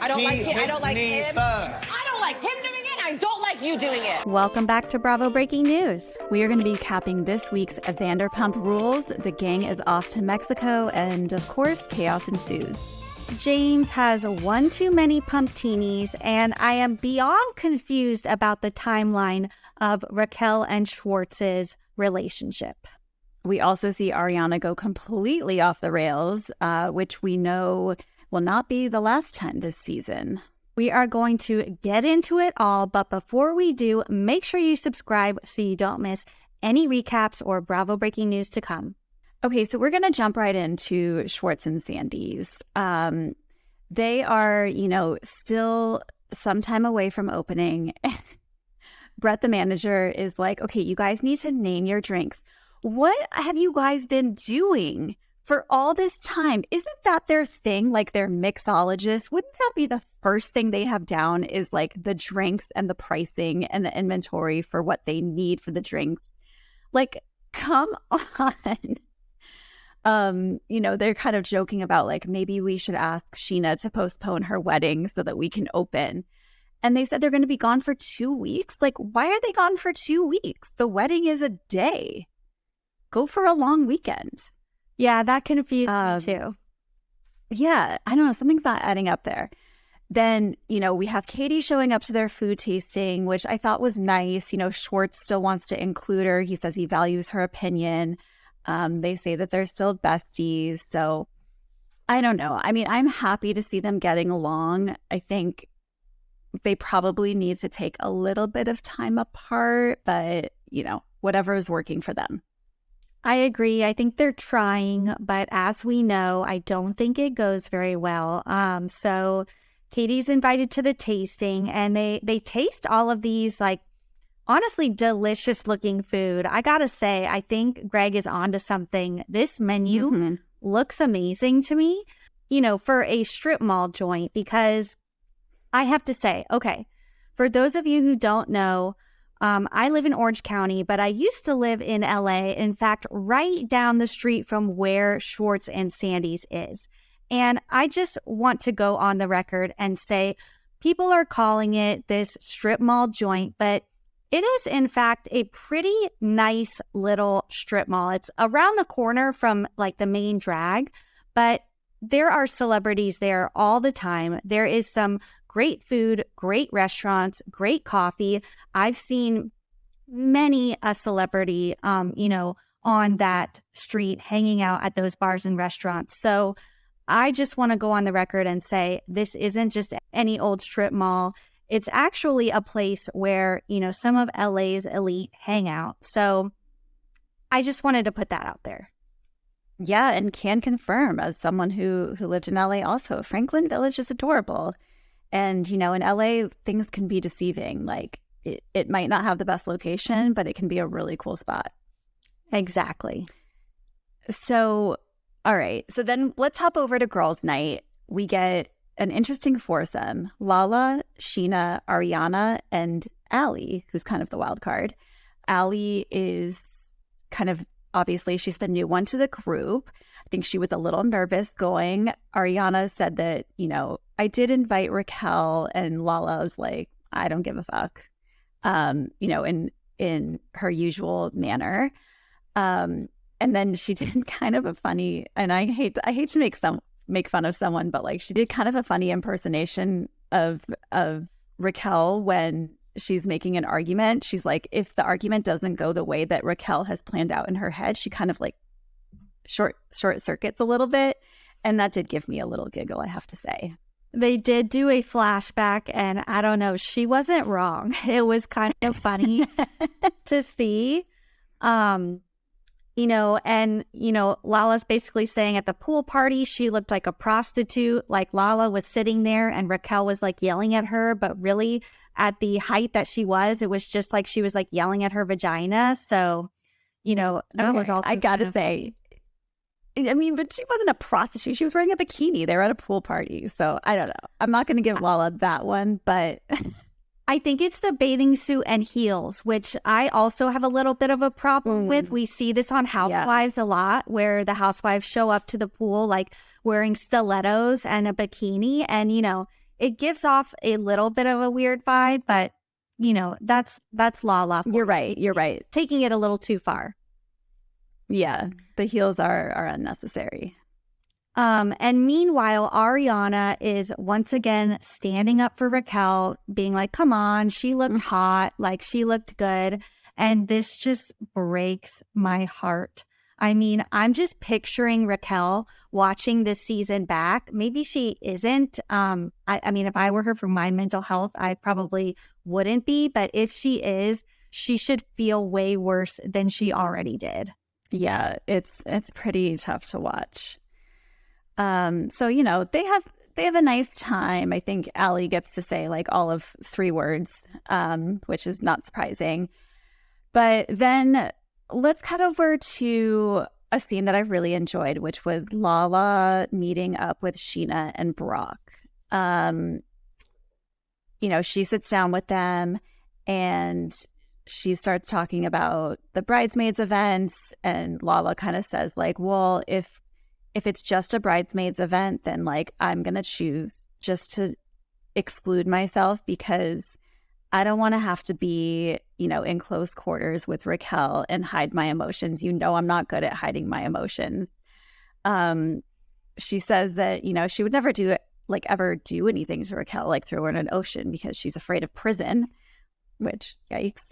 don't like him. I don't like him. I don't like him doing it. I don't like you doing it. Welcome back to Bravo Breaking News. We are going to be capping this week's Vanderpump Rules. The gang is off to Mexico, and of course, chaos ensues. James has one too many pumptinis, and I am beyond confused about the timeline of Raquel and Schwartz's relationship. We also see Ariana go completely off the rails, which we know will not be the last time this season. We are going to get into it all, but before we do, make sure you subscribe so you don't miss any recaps or Bravo Breaking News to come. Okay, so we're going to jump right into Schwartz and Sandy's. They are, still some time away from opening. Brett, the manager, is like, okay, you guys need to name your drinks. What have you guys been doing for all this time? Isn't that their thing? Like, they're mixologists. Wouldn't that be the first thing they have down is like the drinks and the pricing and the inventory for what they need for the drinks? Like, come on. They're kind of joking about like, maybe we should ask Sheena to postpone her wedding so that we can open. And they said they're going to be gone for 2 weeks. Like, why are they gone for 2 weeks? The wedding is a day. Go for a long weekend. Yeah, that confused me too. Yeah, I don't know. Something's not adding up there. Then, we have Katie showing up to their food tasting, which I thought was nice. Schwartz still wants to include her. He says he values her opinion. They say that they're still besties. So I don't know. I mean, I'm happy to see them getting along. I think they probably need to take a little bit of time apart, but, whatever is working for them. I agree. I think they're trying, but as we know, I don't think it goes very well. So Katie's invited to the tasting, and they taste all of these, like, honestly, delicious looking food. I gotta say, I think Greg is onto something. This menu looks amazing to me, for a strip mall joint, because I have to say, okay, for those of you who don't know, I live in Orange County, but I used to live in LA. In fact, right down the street from where Schwartz and Sandy's is. And I just want to go on the record and say, people are calling it this strip mall joint, but it is, in fact, a pretty nice little strip mall. It's around the corner from, like, the main drag, but there are celebrities there all the time. There is some great food, great restaurants, great coffee. I've seen many a celebrity, on that street hanging out at those bars and restaurants. So I just want to go on the record and say this isn't just any old strip mall. It's actually a place where, some of LA's elite hang out. So I just wanted to put that out there. Yeah, and can confirm, as someone who lived in LA also, Franklin Village is adorable. And, in LA, things can be deceiving. Like, it might not have the best location, but it can be a really cool spot. Exactly. So, all right. So then let's hop over to Girls' Night. We get an interesting foursome: Lala, Sheena, Ariana, and Allie, who's kind of the wild card. Allie is kind of, obviously, she's the new one to the group. I think she was a little nervous going. Ariana said that, I did invite Raquel, and Lala was like, I don't give a fuck, in her usual manner. And then she did kind of a funny, and I hate to make fun of someone, but like she did kind of a funny impersonation of Raquel when she's making an argument. She's like, if the argument doesn't go the way that Raquel has planned out in her head, she kind of like short circuits a little bit. And that did give me a little giggle, I have to say. They did do a flashback, and I don't know, she wasn't wrong. It was kind of funny to see. Lala's basically saying at the pool party, she looked like a prostitute. Like, Lala was sitting there and Raquel was like yelling at her, but really at the height that she was, it was just like she was like yelling at her vagina. So, that was also, I gotta say, I mean, but she wasn't a prostitute. She was wearing a bikini. They were at a pool party. So I don't know. I'm not going to give Lala that one, but I think it's the bathing suit and heels, which I also have a little bit of a problem with. We see this on Housewives a lot, where the housewives show up to the pool like wearing stilettos and a bikini. And, it gives off a little bit of a weird vibe, but you know, that's Lala. You're right. You're right. Taking it a little too far. Yeah, the heels are unnecessary. And meanwhile, Ariana is once again standing up for Raquel, being like, come on, she looked hot, like she looked good. And this just breaks my heart. I mean, I'm just picturing Raquel watching this season back. Maybe she isn't. I mean, if I were her for my mental health, I probably wouldn't be. But if she is, she should feel way worse than she already did. Yeah, it's pretty tough to watch. So, you know, they have a nice time. I think Allie gets to say like all of 3 words, which is not surprising. But then let's cut over to a scene that I really enjoyed, which was Lala meeting up with Scheana and Brock. You know, she sits down with them and she starts talking about the bridesmaids events, and Lala kind of says like, well, if it's just a bridesmaids event, then like I'm going to choose just to exclude myself because I don't want to have to be, you know, in close quarters with Raquel and hide my emotions. You know, I'm not good at hiding my emotions. She says that, you know, she would never ever do anything to Raquel, like throw her in an ocean because she's afraid of prison, which, yikes.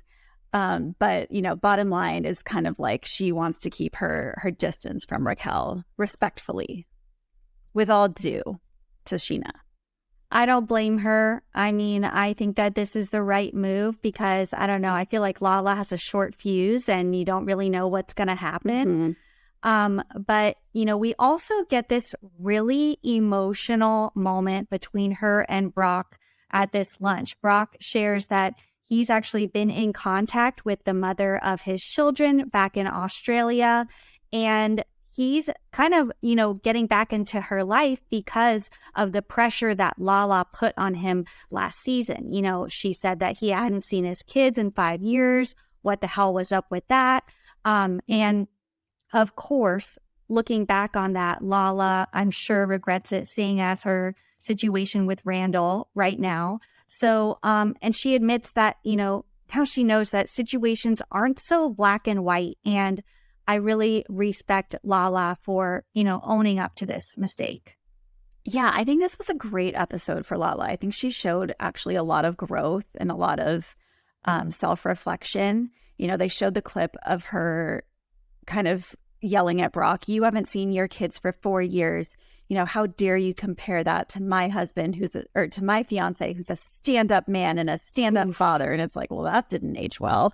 But, you know, bottom line is kind of like she wants to keep her distance from Raquel respectfully, with all due to Scheana. I don't blame her. I mean, I think that this is the right move because, I don't know, I feel like Lala has a short fuse and you don't really know what's going to happen. But, you know, we also get this really emotional moment between her and Brock at this lunch. Brock shares that he's actually been in contact with the mother of his children back in Australia, and he's kind of, you know, getting back into her life because of the pressure that Lala put on him last season. You know, she said that he hadn't seen his kids in 5 years. What the hell was up with that? And of course, looking back on that, Lala, I'm sure, regrets it, seeing as her situation with Randall right now. So, and she admits that, you know, how she knows that situations aren't so black and white. And I really respect Lala for, you know, owning up to this mistake. Yeah, I think this was a great episode for Lala. I think she showed actually a lot of growth and a lot of self-reflection. You know, they showed the clip of her kind of yelling at Brock, you haven't seen your kids for 4 years. You know, how dare you compare that to my husband or to my fiance who's a stand-up man and a stand-up father. And it's like, well, that didn't age well.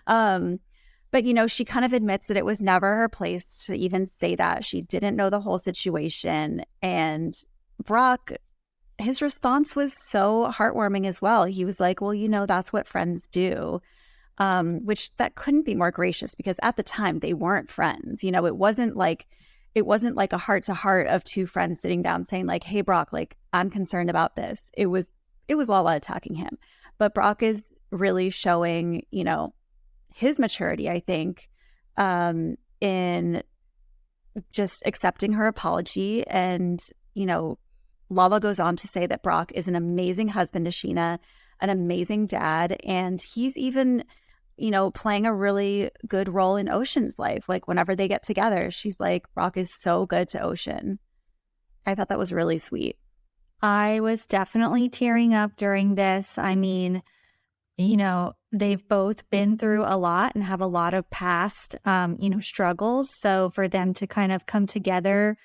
But, you know, she kind of admits that it was never her place to even say that. She didn't know the whole situation. And Brock, his response was so heartwarming as well. He was like, well, you know, that's what friends do. Which that couldn't be more gracious because at the time they weren't friends. You know, it wasn't like a heart to heart of 2 friends sitting down saying like, hey, Brock, like I'm concerned about this. It was Lala attacking him. But Brock is really showing, you know, his maturity, I think, in just accepting her apology. And, you know, Lala goes on to say that Brock is an amazing husband to Scheana, an amazing dad, and he's even, you know, playing a really good role in Ocean's life. Like whenever they get together, she's like, Brock is so good to Ocean. I thought that was really sweet. I was definitely tearing up during this. I mean, you know, they've both been through a lot and have a lot of past, you know, struggles. So for them to kind of come together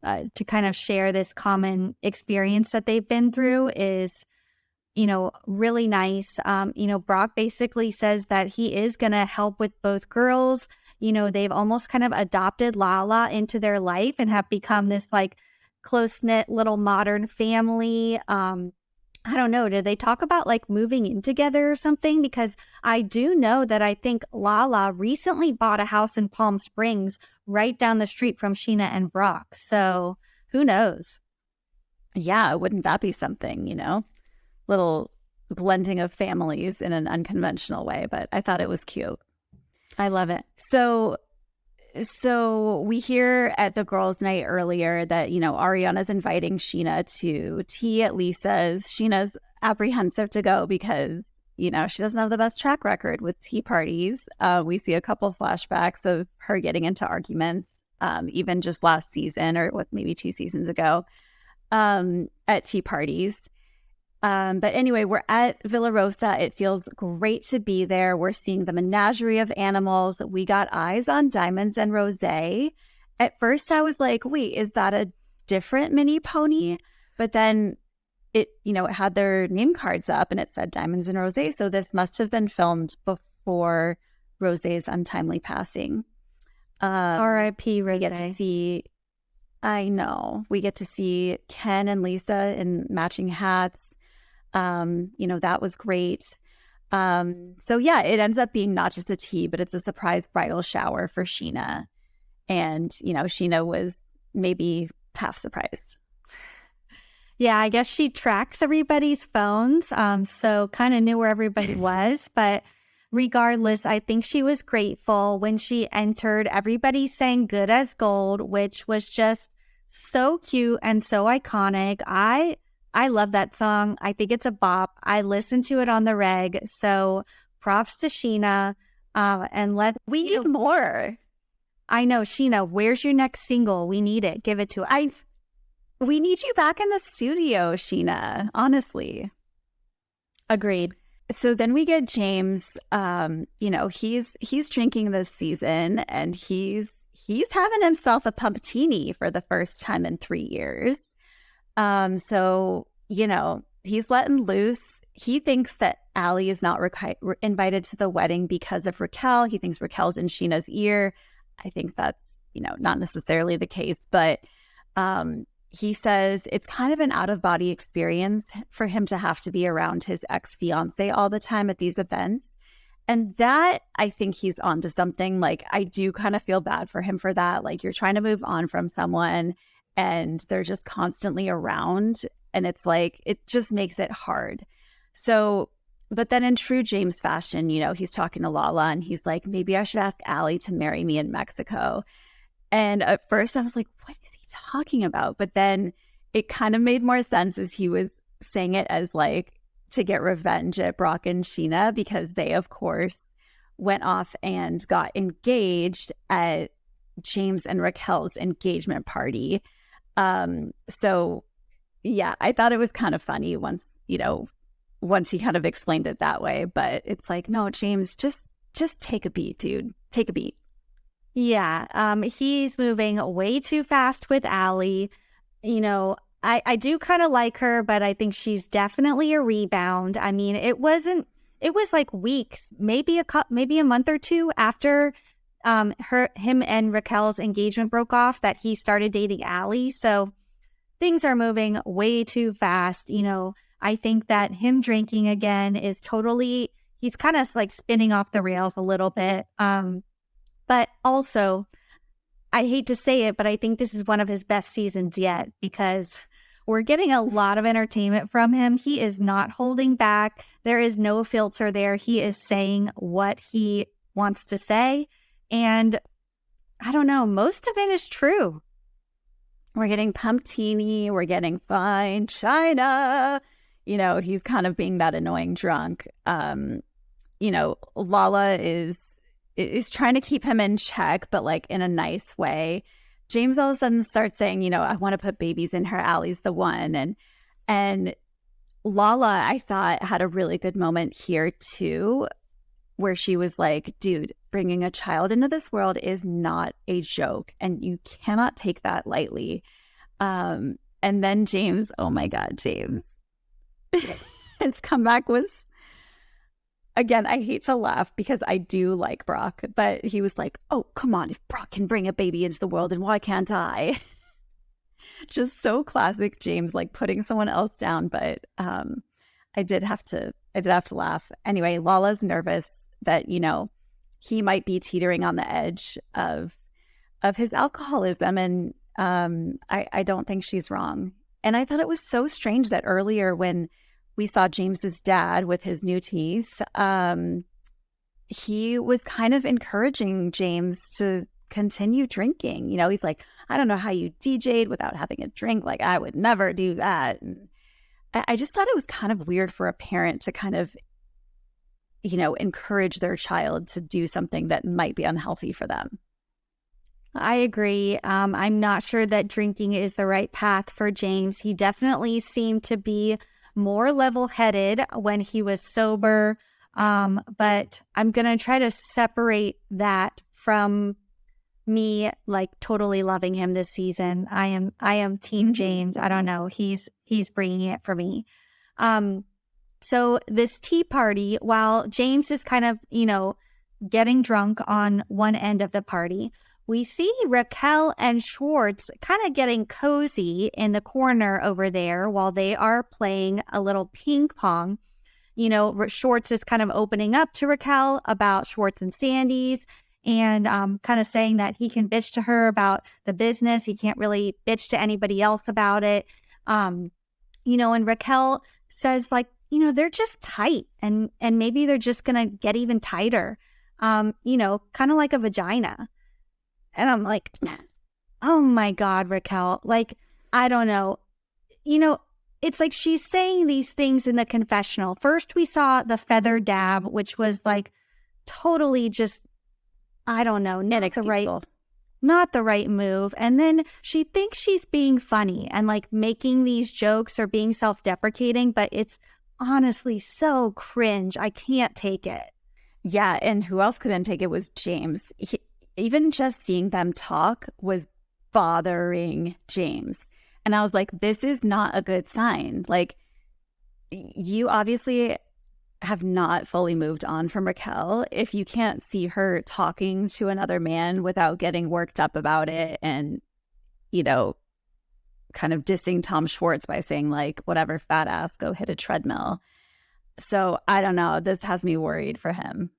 to kind of share this common experience that they've been through is, you know, really nice. You know, Brock basically says that he is going to help with both girls. You know, they've almost kind of adopted Lala into their life and have become this like close-knit little modern family. I don't know. Did they talk about like moving in together or something? Because I do know that I think Lala recently bought a house in Palm Springs right down the street from Scheana and Brock. So who knows? Yeah, wouldn't that be something, you know? Little blending of families in an unconventional way, but I thought it was cute. I love it. So So we hear at the girls' night earlier that, Ariana's inviting Sheena to tea at Lisa's. Sheena's apprehensive to go because, she doesn't have the best track record with tea parties. We see a couple flashbacks of her getting into arguments, even just last season or maybe 2 seasons ago, at tea parties. But anyway, we're at Villa Rosa. It feels great to be there. We're seeing the menagerie of animals. We got eyes on Diamonds and Rosé. At first, I was like, wait, is that a different mini pony? But then it had their name cards up and it said Diamonds and Rosé. So this must have been filmed before Rosé's untimely passing. R.I.P. Rosé. We get to see, I know, we get to see Ken and Lisa in matching hats. That was great. So yeah, it ends up being not just a tea, but it's a surprise bridal shower for Sheena. And, Sheena was maybe half surprised. Yeah, I guess she tracks everybody's phones, so kind of knew where everybody was. But regardless, I think she was grateful when she entered. Everybody sang Good as Gold, which was just so cute and so iconic. I love that song. I think it's a bop. I listen to it on the reg. So props to Sheena. We need more. I know, Sheena, where's your next single? We need it. Give it to us. We need you back in the studio, Sheena, honestly. Agreed. So then we get James, he's drinking this season and he's having himself a pumptini for the first time in 3 years. So, he's letting loose. He thinks that Allie is not invited to the wedding because of Raquel. He thinks Raquel's in Sheena's ear. I think that's, not necessarily the case, but he says it's kind of an out-of-body experience for him to have to be around his ex-fiance all the time at these events. And that, I think he's onto something. Like, I do kind of feel bad for him for that. Like, you're trying to move on from someone and they're just constantly around. And it's like, it just makes it hard. So, but then in true James fashion, he's talking to Lala and he's like, maybe I should ask Allie to marry me in Mexico. And at first I was like, what is he talking about? But then it kind of made more sense as he was saying it as like to get revenge at Brock and Sheena, because they, of course, went off and got engaged at James and Raquel's engagement party. So yeah, I thought it was kind of funny once he kind of explained it that way. But it's like, no, James, just take a beat, dude. Take a beat. Yeah, he's moving way too fast with Allie. I do kind of like her, but I think she's definitely a rebound. I mean, it was like weeks, maybe a month or two after him and Raquel's engagement broke off that he started dating Allie. So things are moving way too fast. I think that him drinking again is he's kind of like spinning off the rails a little bit. But also, I hate to say it, but I think this is one of his best seasons yet, because we're getting a lot of entertainment from him. He is not holding back. There is no filter there. He is saying what he wants to say. And I don't know, most of it is true. We're getting pumptini. We're getting fine china. He's kind of being that annoying drunk. Lala is trying to keep him in check, but like in a nice way. James all of a sudden starts saying, I want to put babies in her. Allie's the one. And Lala, I thought, had a really good moment here too, where she was like, dude, bringing a child into this world is not a joke and you cannot take that lightly. And then James, oh my God, James. His comeback was, again, I hate to laugh because I do like Brock, but he was like, oh, come on, if Brock can bring a baby into the world, then why can't I? Just so classic James, like putting someone else down. But I did have to laugh. Anyway, Lala's nervous that, he might be teetering on the edge of his alcoholism. And I don't think she's wrong. And I thought it was so strange that earlier when we saw James's dad with his new teeth, he was kind of encouraging James to continue drinking. You know, he's like, I don't know how you DJ'd without having a drink. Like, I would never do that. And I just thought it was kind of weird for a parent to kind of, you know, encourage their child to do something that might be unhealthy for them. I agree. I'm not sure that drinking is the right path for James. He definitely seemed to be more level-headed when he was sober. But I'm going to try to separate that from me, like, totally loving him this season. I am Team James. I don't know. He's bringing it for me. So this tea party, while James is kind of, you know, getting drunk on one end of the party, we see Raquel and Schwartz kind of getting cozy in the corner over there while they are playing a little ping pong. You know, Schwartz is kind of opening up to Raquel about Schwartz and Sandy's and kind of saying that he can bitch to her about the business. He can't really bitch to anybody else about it. You know, and Raquel says, like, you know, they're just tight and maybe they're just going to get even tighter, you know, kind of like a vagina. And I'm like, oh my God, Raquel, like, I don't know. You know, it's like she's saying these things in the confessional. First, we saw the feather dab, which was like totally just, I don't know, not the right move. And then she thinks she's being funny and like making these jokes or being self-deprecating, but it's honestly so cringe. I can't take it. Yeah, and who else couldn't take it was James. Even just seeing them talk was bothering James. And I was like, this is not a good sign. Like, you obviously have not fully moved on from Raquel if you can't see her talking to another man without getting worked up about it and, you know, kind of dissing Tom Schwartz by saying, like, whatever, fat ass, go hit a treadmill. So I don't know. This has me worried for him.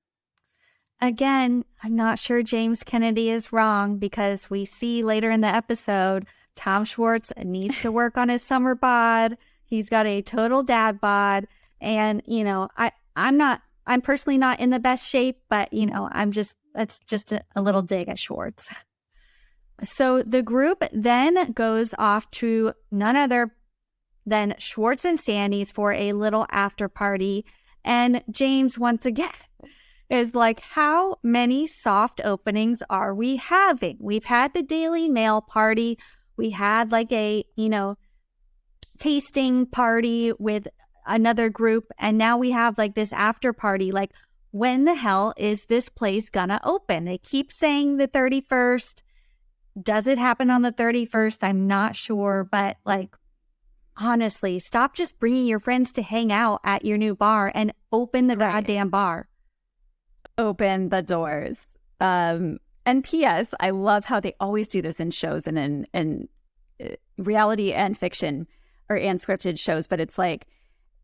Again, I'm not sure James Kennedy is wrong because we see later in the episode, Tom Schwartz needs to work on his summer bod. He's got a total dad bod. And, you know, I'm personally not in the best shape, but, you know, that's just a little dig at Schwartz. So the group then goes off to none other than Schwartz and Sandy's for a little after party. And James, once again, is like, how many soft openings are we having? We've had the Daily Mail party. We had like a, you know, tasting party with another group. And now we have like this after party. Like, when the hell is this place gonna open? They keep saying the 31st. Does it happen on the 31st? I'm not sure. But like, honestly, stop just bringing your friends to hang out at your new bar and open the goddamn bar. Open the doors. And P.S., I love how they always do this in shows and in reality and fiction and scripted shows, but it's like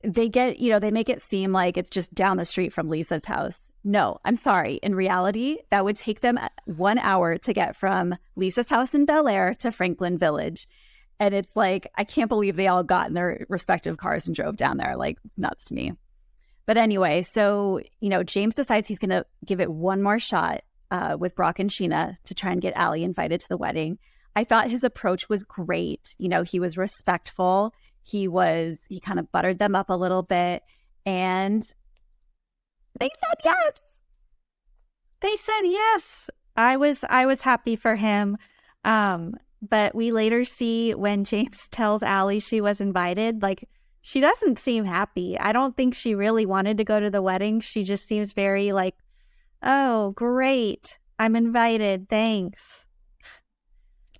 they get, you know, they make it seem like it's just down the street from Lisa's house. No, I'm sorry. In reality, that would take them 1 hour to get from Lisa's house in Bel Air to Franklin Village. And it's like, I can't believe they all got in their respective cars and drove down there. Like, it's nuts to me. But anyway, so, you know, James decides he's going to give it one more shot with Brock and Scheana to try and get Allie invited to the wedding. I thought his approach was great. You know, he was respectful. He kind of buttered them up a little bit. And they said yes. They said yes. I was happy for him. But we later see when James tells Allie she was invited, like, she doesn't seem happy. I don't think she really wanted to go to the wedding. She just seems very like, oh, great. I'm invited. Thanks.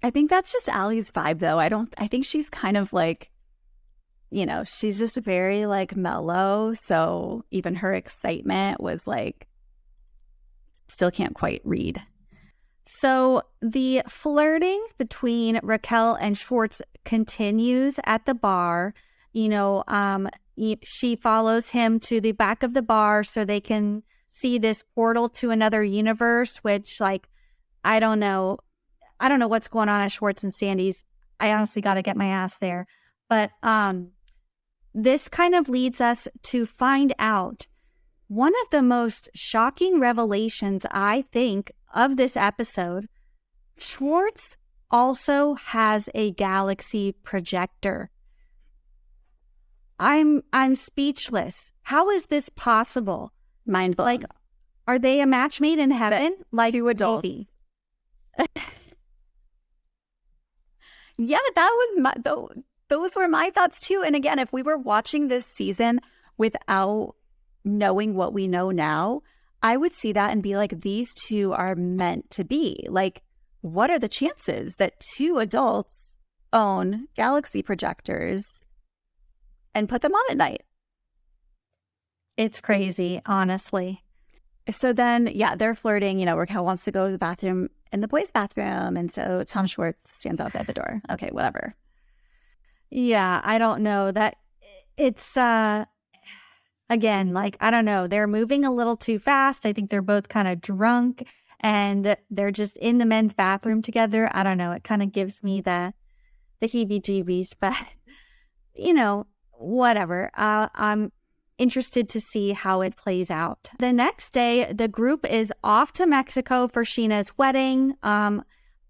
I think that's just Allie's vibe, though. I think she's kind of like, you know, she's just very like mellow. So even her excitement was like, still can't quite read. So the flirting between Raquel and Schwartz continues at the bar. You know, she follows him to the back of the bar so they can see this portal to another universe, which, like, I don't know what's going on at Schwartz and Sandy's. I honestly got to get my ass there. But this kind of leads us to find out one of the most shocking revelations, I think, of this episode. Schwartz also has a galaxy projector. I'm speechless. How is this possible? Mind blown. Like, are they a match made in heaven? Like two adults. maybe. Yeah, that was those were my thoughts too. And again, if we were watching this season without knowing what we know now, I would see that and be like, these two are meant to be. Like, what are the chances that two adults own galaxy projectors and put them on at night? It's crazy, honestly. So then, yeah, they're flirting. Raquel wants to go to the bathroom in the boys' bathroom. And so Tom Schwartz stands outside the door. Okay, whatever. Yeah, I don't know. That it's, again, like, I don't know. They're moving a little too fast. I think they're both kind of drunk and they're just in the men's bathroom together. I don't know. It kind of gives me the heebie-jeebies, but, whatever. I'm interested to see how it plays out. The next day, the group is off to Mexico for Scheana's wedding.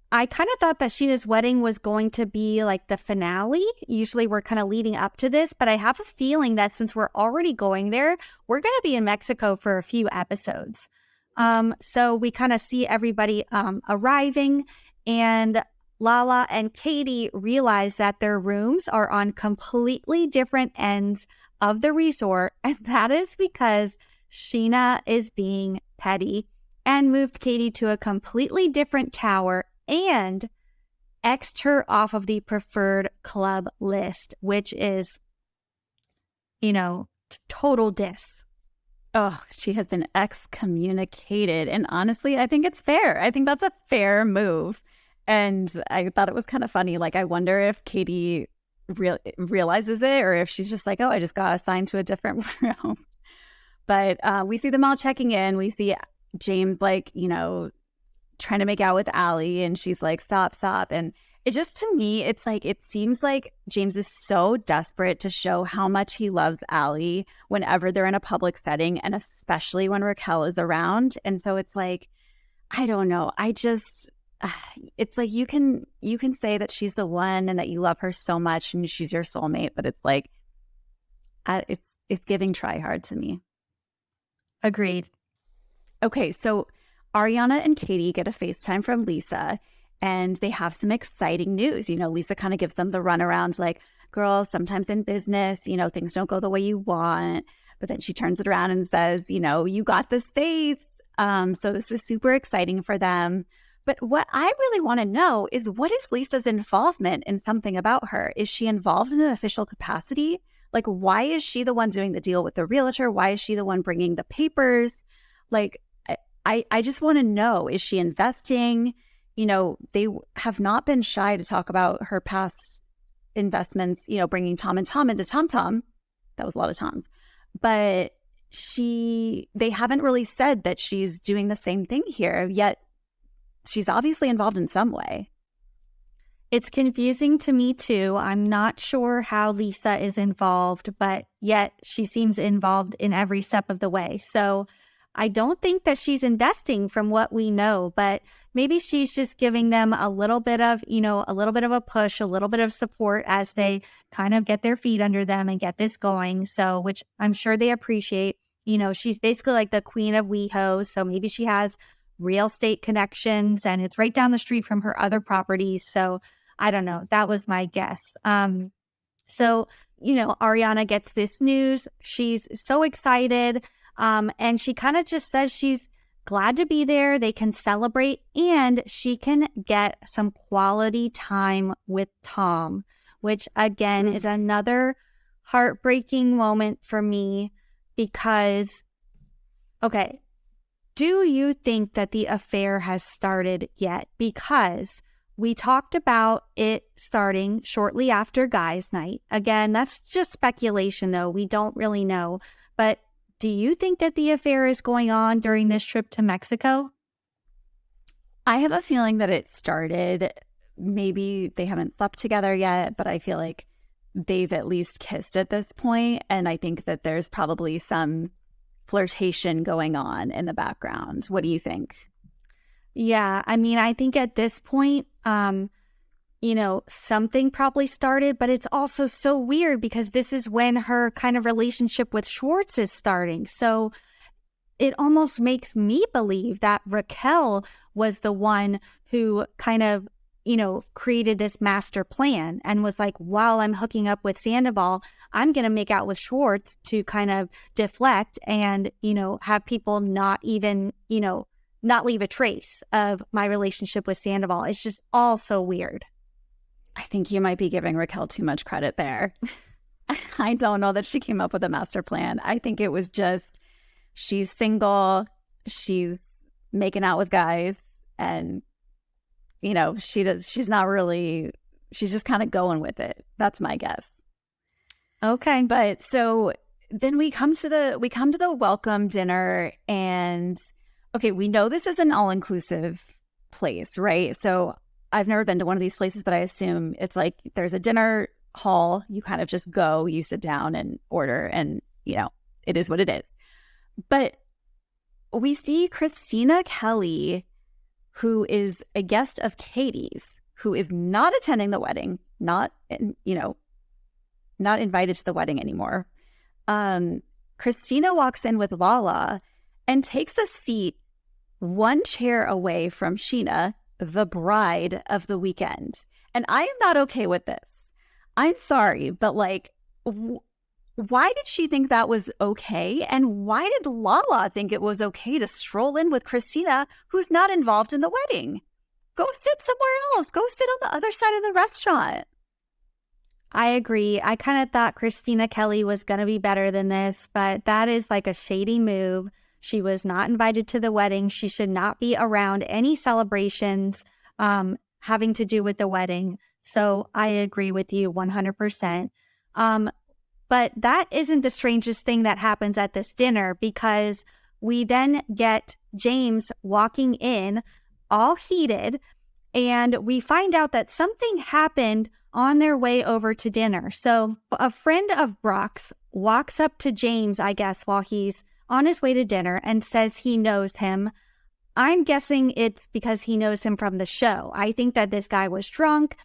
I kind of thought that Scheana's wedding was going to be like the finale. Usually we're kind of leading up to this, but I have a feeling that since we're already going there, we're going to be in Mexico for a few episodes. So we kind of see everybody arriving, and Lala and Katie realize that their rooms are on completely different ends of the resort, and that is because Scheana is being petty and moved Katie to a completely different tower and X'd her off of the preferred club list, which is, total diss. Oh, she has been excommunicated. And honestly, I think it's fair. I think that's a fair move. And I thought it was kind of funny. Like, I wonder if Katie realizes it, or if she's just like, oh, I just got assigned to a different room. But we see them all checking in. We see James, like, trying to make out with Allie, and she's like, stop. And it just, to me, it's like, it seems like James is so desperate to show how much he loves Allie whenever they're in a public setting, and especially when Raquel is around. And so it's like, I don't know. It's like, you can say that she's the one and that you love her so much and she's your soulmate, but it's like, it's giving try hard to me. Agreed. Okay, so Ariana and Katie get a FaceTime from Lisa, and they have some exciting news. Lisa kind of gives them the runaround, like, girls, sometimes in business, things don't go the way you want. But then she turns it around and says, you got this face. So this is super exciting for them. But what I really want to know is, what is Lisa's involvement in something about her? Is she involved in an official capacity? Like, why is she the one doing the deal with the realtor? Why is she the one bringing the papers? Like, I just want to know, is she investing? They have not been shy to talk about her past investments, bringing Tom and Tom into TomTom. That was a lot of Toms. But they haven't really said that she's doing the same thing here, yet she's obviously involved in some way. It's confusing to me too. I'm not sure how Lisa is involved, but yet she seems involved in every step of the way. So I don't think that she's investing from what we know, but maybe she's just giving them a little bit of, a little bit of a push, a little bit of support as they kind of get their feet under them and get this going. So, which I'm sure they appreciate. She's basically like the queen of WeHo. So maybe she has real estate connections and it's right down the street from her other properties. So I don't know. That was my guess. So, Ariana gets this news. She's so excited. And she kind of just says she's glad to be there. They can celebrate and she can get some quality time with Tom, which again is another heartbreaking moment for me because, okay, do you think that the affair has started yet? Because we talked about it starting shortly after guys' night. Again, that's just speculation though. We don't really know. But do you think that the affair is going on during this trip to Mexico? I have a feeling that it started. Maybe they haven't slept together yet, but I feel like they've at least kissed at this point. And I think that there's probably some flirtation going on in the background. What do you think? Yeah, I mean, I think at this point, something probably started, but it's also so weird because this is when her kind of relationship with Schwartz is starting. So it almost makes me believe that Raquel was the one who kind of, created this master plan and was like, while I'm hooking up with Sandoval, I'm going to make out with Schwartz to kind of deflect and, have people not even, not leave a trace of my relationship with Sandoval. It's just all so weird. I think you might be giving Raquel too much credit there. I don't know that she came up with a master plan. I think it was just she's single, she's making out with guys, and she's not really, she's just kind of going with it. That's my guess. Okay. But so then we come to the welcome dinner, and okay, we know this is an all-inclusive place, right? So I've never been to one of these places, but I assume it's like there's a dinner hall, you kind of just go, you sit down and order, and it is what it is. But we see Christina Kelly, who is a guest of Katie's, who is not attending the wedding, not invited to the wedding anymore. Christina walks in with Lala and takes a seat one chair away from Scheana, the bride of the weekend. And I am not okay with this. I'm sorry, but why did she think that was okay? And why did Lala think it was okay to stroll in with Christina, who's not involved in the wedding? Go sit somewhere else. Go sit on the other side of the restaurant. I agree. I kind of thought Christina Kelly was going to be better than this, but that is like a shady move. She was not invited to the wedding. She should not be around any celebrations having to do with the wedding. So I agree with you 100%. But that isn't the strangest thing that happens at this dinner, because we then get James walking in all heated, and we find out that something happened on their way over to dinner. So a friend of Brock's walks up to James, I guess, while he's on his way to dinner and says he knows him. I'm guessing it's because he knows him from the show. I think that this guy was drunk.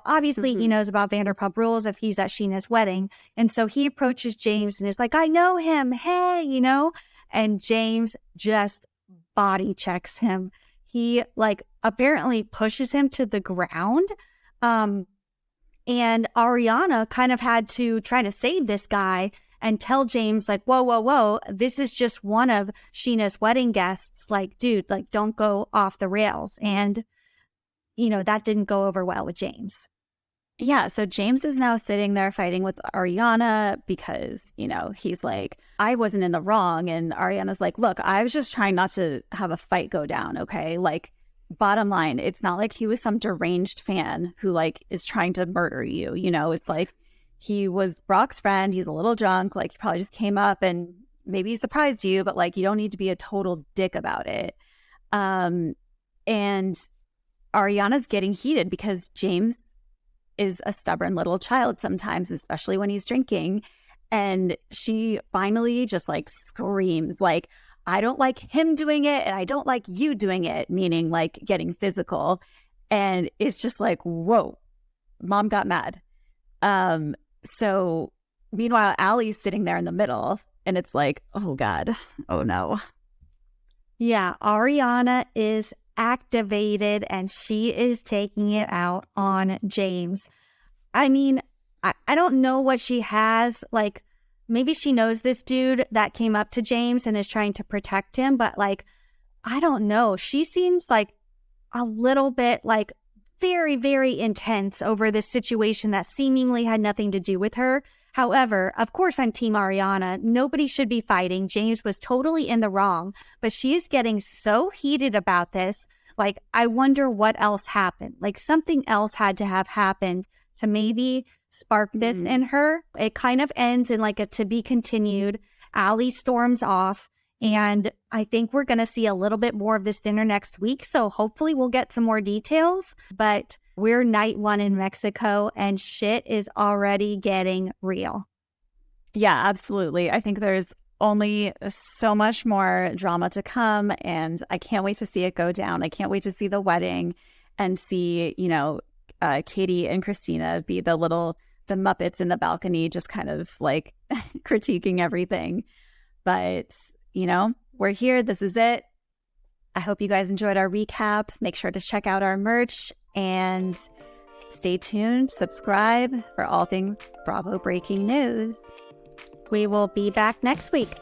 Obviously he knows about Vanderpump Rules if he's at Scheana's wedding. And so he approaches James and is like, I know him. Hey, and James just body checks him. He apparently pushes him to the ground. And Ariana kind of had to try to save this guy and tell James whoa, this is just one of Scheana's wedding guests. Dude, don't go off the rails. And that didn't go over well with James. Yeah, so James is now sitting there fighting with Ariana because, he's like, I wasn't in the wrong. And Ariana's like, look, I was just trying not to have a fight go down, okay? Bottom line, it's not like he was some deranged fan who, is trying to murder you, It's like he was Brock's friend. He's a little drunk. He probably just came up and maybe he surprised you, but, you don't need to be a total dick about it. And Ariana's getting heated because James is a stubborn little child sometimes, especially when he's drinking. And she finally just screams, I don't like him doing it and I don't like you doing it, meaning getting physical. And it's just whoa, mom got mad. So meanwhile, Allie's sitting there in the middle and it's oh God, oh no. Yeah, Ariana is activated and she is taking it out on James. I mean, I don't know what she has. Maybe she knows this dude that came up to James and is trying to protect him, but I don't know. She seems a little bit very, very intense over this situation that seemingly had nothing to do with her. However, of course, I'm Team Ariana. Nobody should be fighting. James was totally in the wrong, but she is getting so heated about this. I wonder what else happened. Something else had to have happened to maybe spark this in her. It kind of ends in a to be continued. Allie storms off, and I think we're going to see a little bit more of this dinner next week. So hopefully we'll get some more details, but we're night one in Mexico and shit is already getting real. Yeah, absolutely. I think there's only so much more drama to come, and I can't wait to see it go down. I can't wait to see the wedding and see, Katie and Christina be the Muppets in the balcony, just kind of like critiquing everything. But, we're here. This is it. I hope you guys enjoyed our recap. Make sure to check out our merch and stay tuned. Subscribe for all things Bravo breaking news. We will be back next week.